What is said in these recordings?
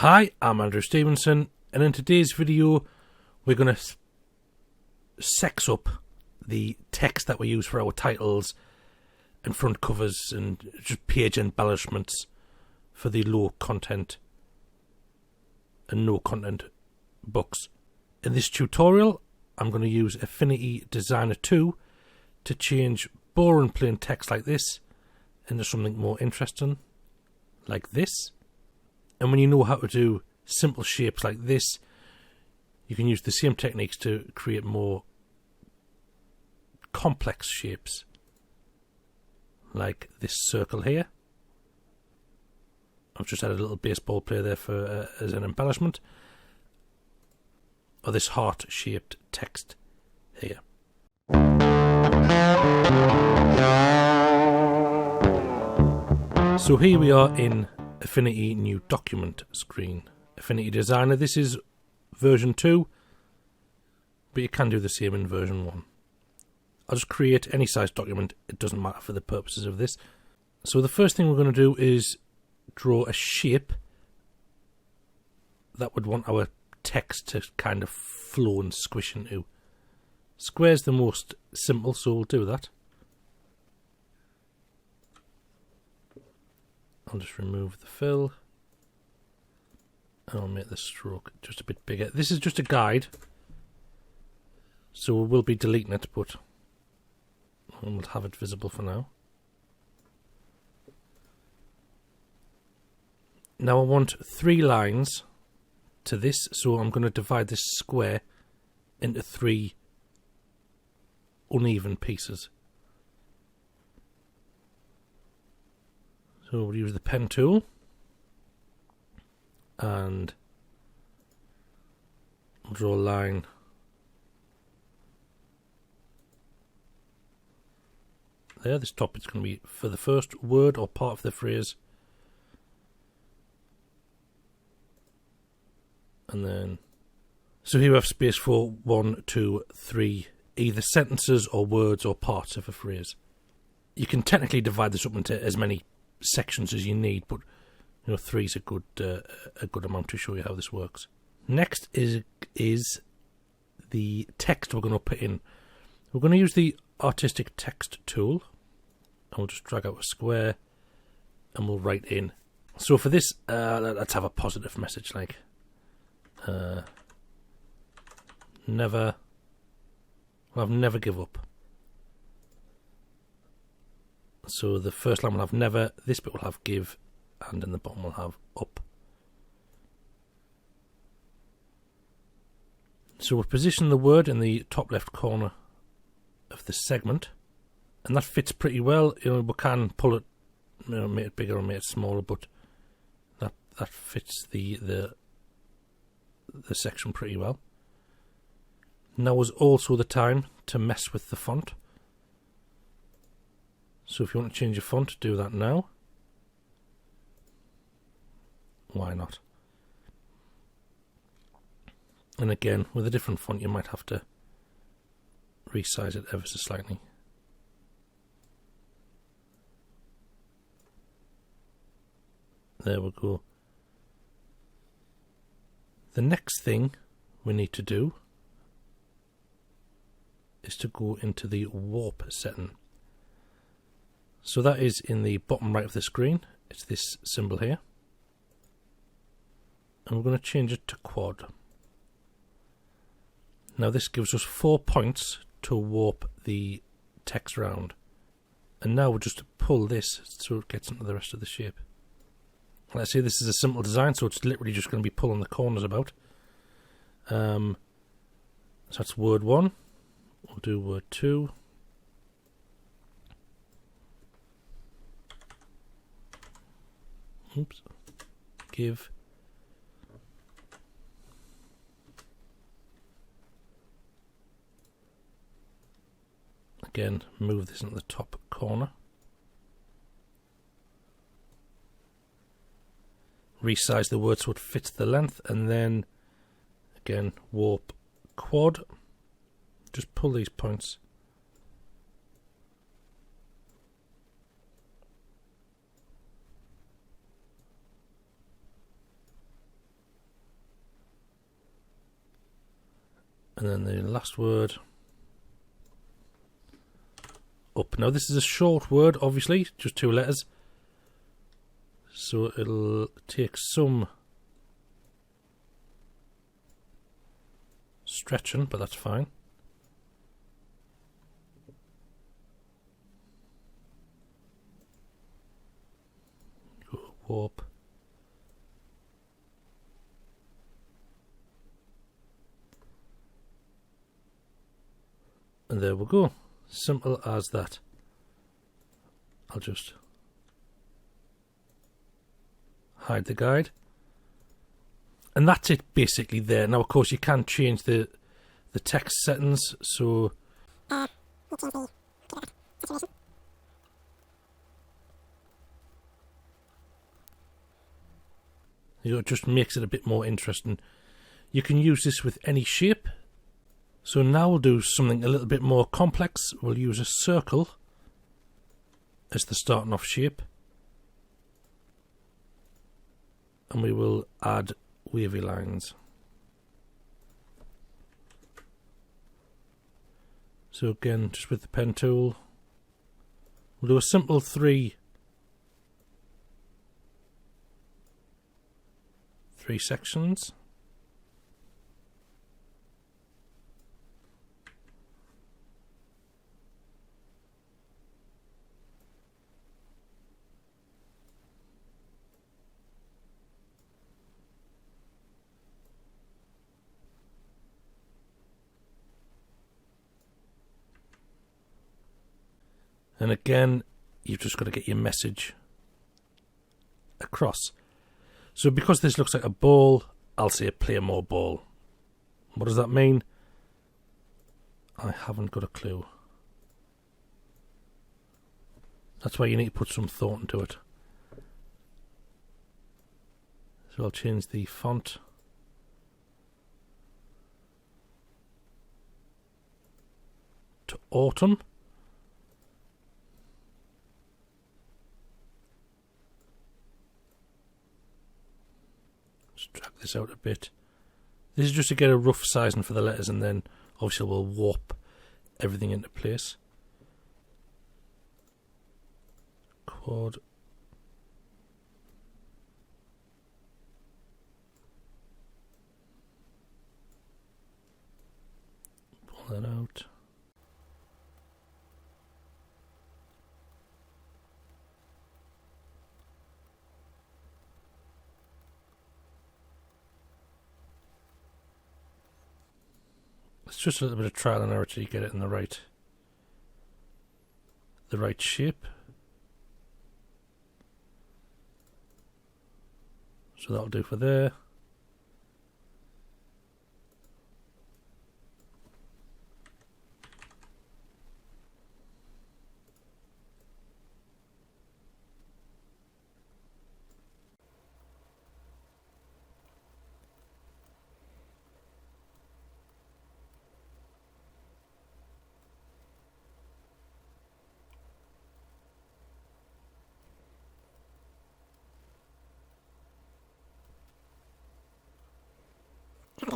Hi, I'm Andrew Stevenson, and in today's video we're going to sex up the text that we use for our titles and front covers and just page embellishments for the low content and no content books. In this tutorial I'm going to use Affinity Designer 2 to change boring plain text like this into something more interesting like this. And when you know how to do simple shapes like this, you can use the same techniques to create more complex shapes, like this circle here. I've just added a little baseball player there for as an embellishment, or this heart-shaped text here. So here we are in Affinity New Document screen. Affinity Designer, this is version 2, but you can do the same in version 1. I'll just create any size document, it doesn't matter for the purposes of this. So the first thing we're going to do is draw a shape that would want our text to kind of flow and squish into. Square's the most simple, so we'll do that. I'll just remove the fill and I'll make the stroke just a bit bigger. This is just a guide, so we will be deleting it, but we'll have it visible for now. Now I want 3 lines to this, so I'm going to divide this square into 3 uneven pieces. So we'll use the pen tool and we'll draw a line there. This top is going to be for the first word or part of the phrase, and then so here we have space for 1, 2, 3 either sentences or words or parts of a phrase. You can technically divide this up into as many sections as you need, but 3 is a good amount to show you how this works. Next is the text we're going to put in. We're going to use the artistic text tool, and we'll just drag out a square and we'll write in. So for this, let's have a positive message like never give up. So the first line will have never, this bit will have give, and in the bottom will have up. So we'll position the word in the top left corner of the segment, and that fits pretty well. We can pull it, make it bigger or make it smaller, but that fits the section pretty well. Now is also the time to mess with the font. So if you want to change your font, do that now. Why not? And again, with a different font, you might have to resize it ever so slightly. There we go. The next thing we need to do is to go into the warp setting. So that is in the bottom right of the screen. It's this symbol here. And we're going to change it to quad. Now this gives us 4 points to warp the text round. And now we'll just pull this so it gets into the rest of the shape. Let's say this is a simple design, so it's literally just going to be pulling the corners about. So that's word 1. We'll do word 2. Oops. Give. Again, move this into the top corner. Resize the word so it fits the length, and then again warp quad. Just pull these points And then the last word, up. Now this is a short word, obviously, just 2 letters. So it'll take some stretching, but that's fine. Go warp. And there we go. Simple as that. I'll just hide the guide. And that's it basically there. Now of course you can change the text settings, so it just makes it a bit more interesting. You can use this with any shape. So now we'll do something a little bit more complex. We'll use a circle as the starting off shape. And we will add wavy lines. So again, just with the pen tool, we'll do a simple 3 sections. And again, you've just got to get your message across. So because this looks like a ball, I'll say play more ball. What does that mean? I haven't got a clue. That's why you need to put some thought into it. So I'll change the font to autumn. Drag this out a bit. This is just to get a rough sizing for the letters, and then obviously we'll warp everything into place. Quad. Pull that out. It's just a little bit of trial and error till you get it in the right shape. So that'll do for there.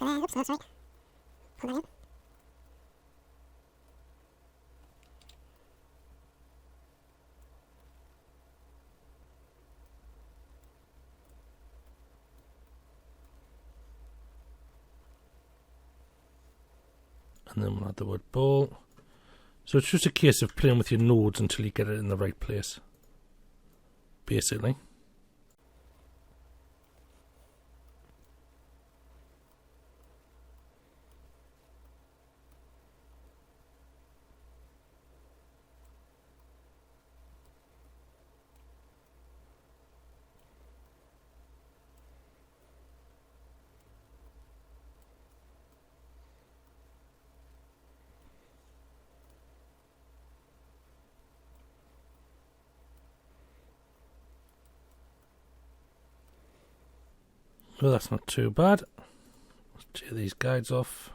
Oops, that's right. Pull that in. And then we'll add the word ball. So it's just a case of playing with your nodes until you get it in the right place, basically. Well, that's not too bad. Let's tear these guides off.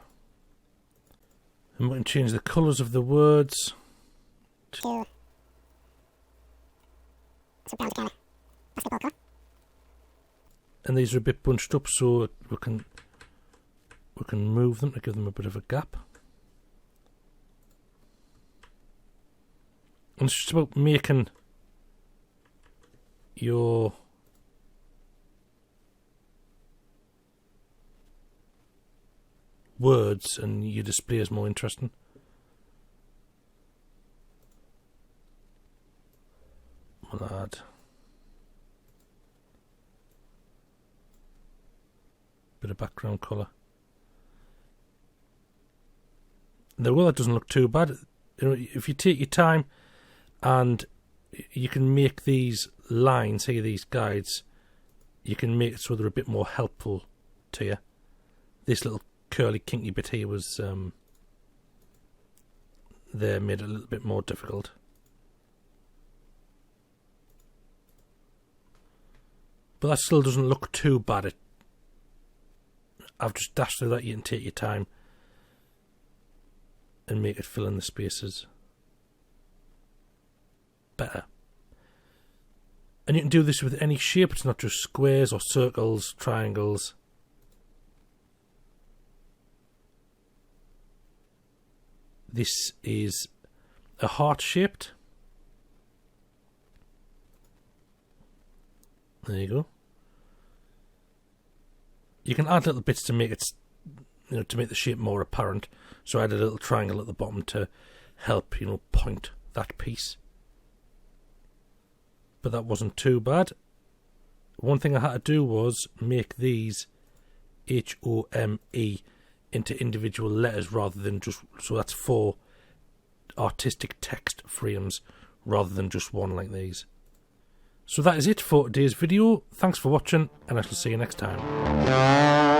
And we can change the colours of the words. So brown together. That's the ball colour. And these are a bit bunched up, so we can we can move them to give them a bit of a gap. And it's just about making your words and your displays more interesting. We'll add a bit of background colour. The well, that doesn't look too bad. You know, if you take your time and you can make these lines here, these guides, you can make it so they're a bit more helpful to you. This little curly kinky bit here was there, made it a little bit more difficult. But that still doesn't look too bad. I've just dashed through that. You can take your time and make it fill in the spaces better. And you can do this with any shape. It's not just squares or circles, triangles. This is a heart shaped. There you go. You can add little bits to make it, you know, to make the shape more apparent. So I added a little triangle at the bottom to help, you know, point that piece. But that wasn't too bad. One thing I had to do was make these HOME into individual letters rather than just, so that's 4 artistic text frames rather than just one like these. So that is it for today's video. Thanks for watching, and I shall see you next time.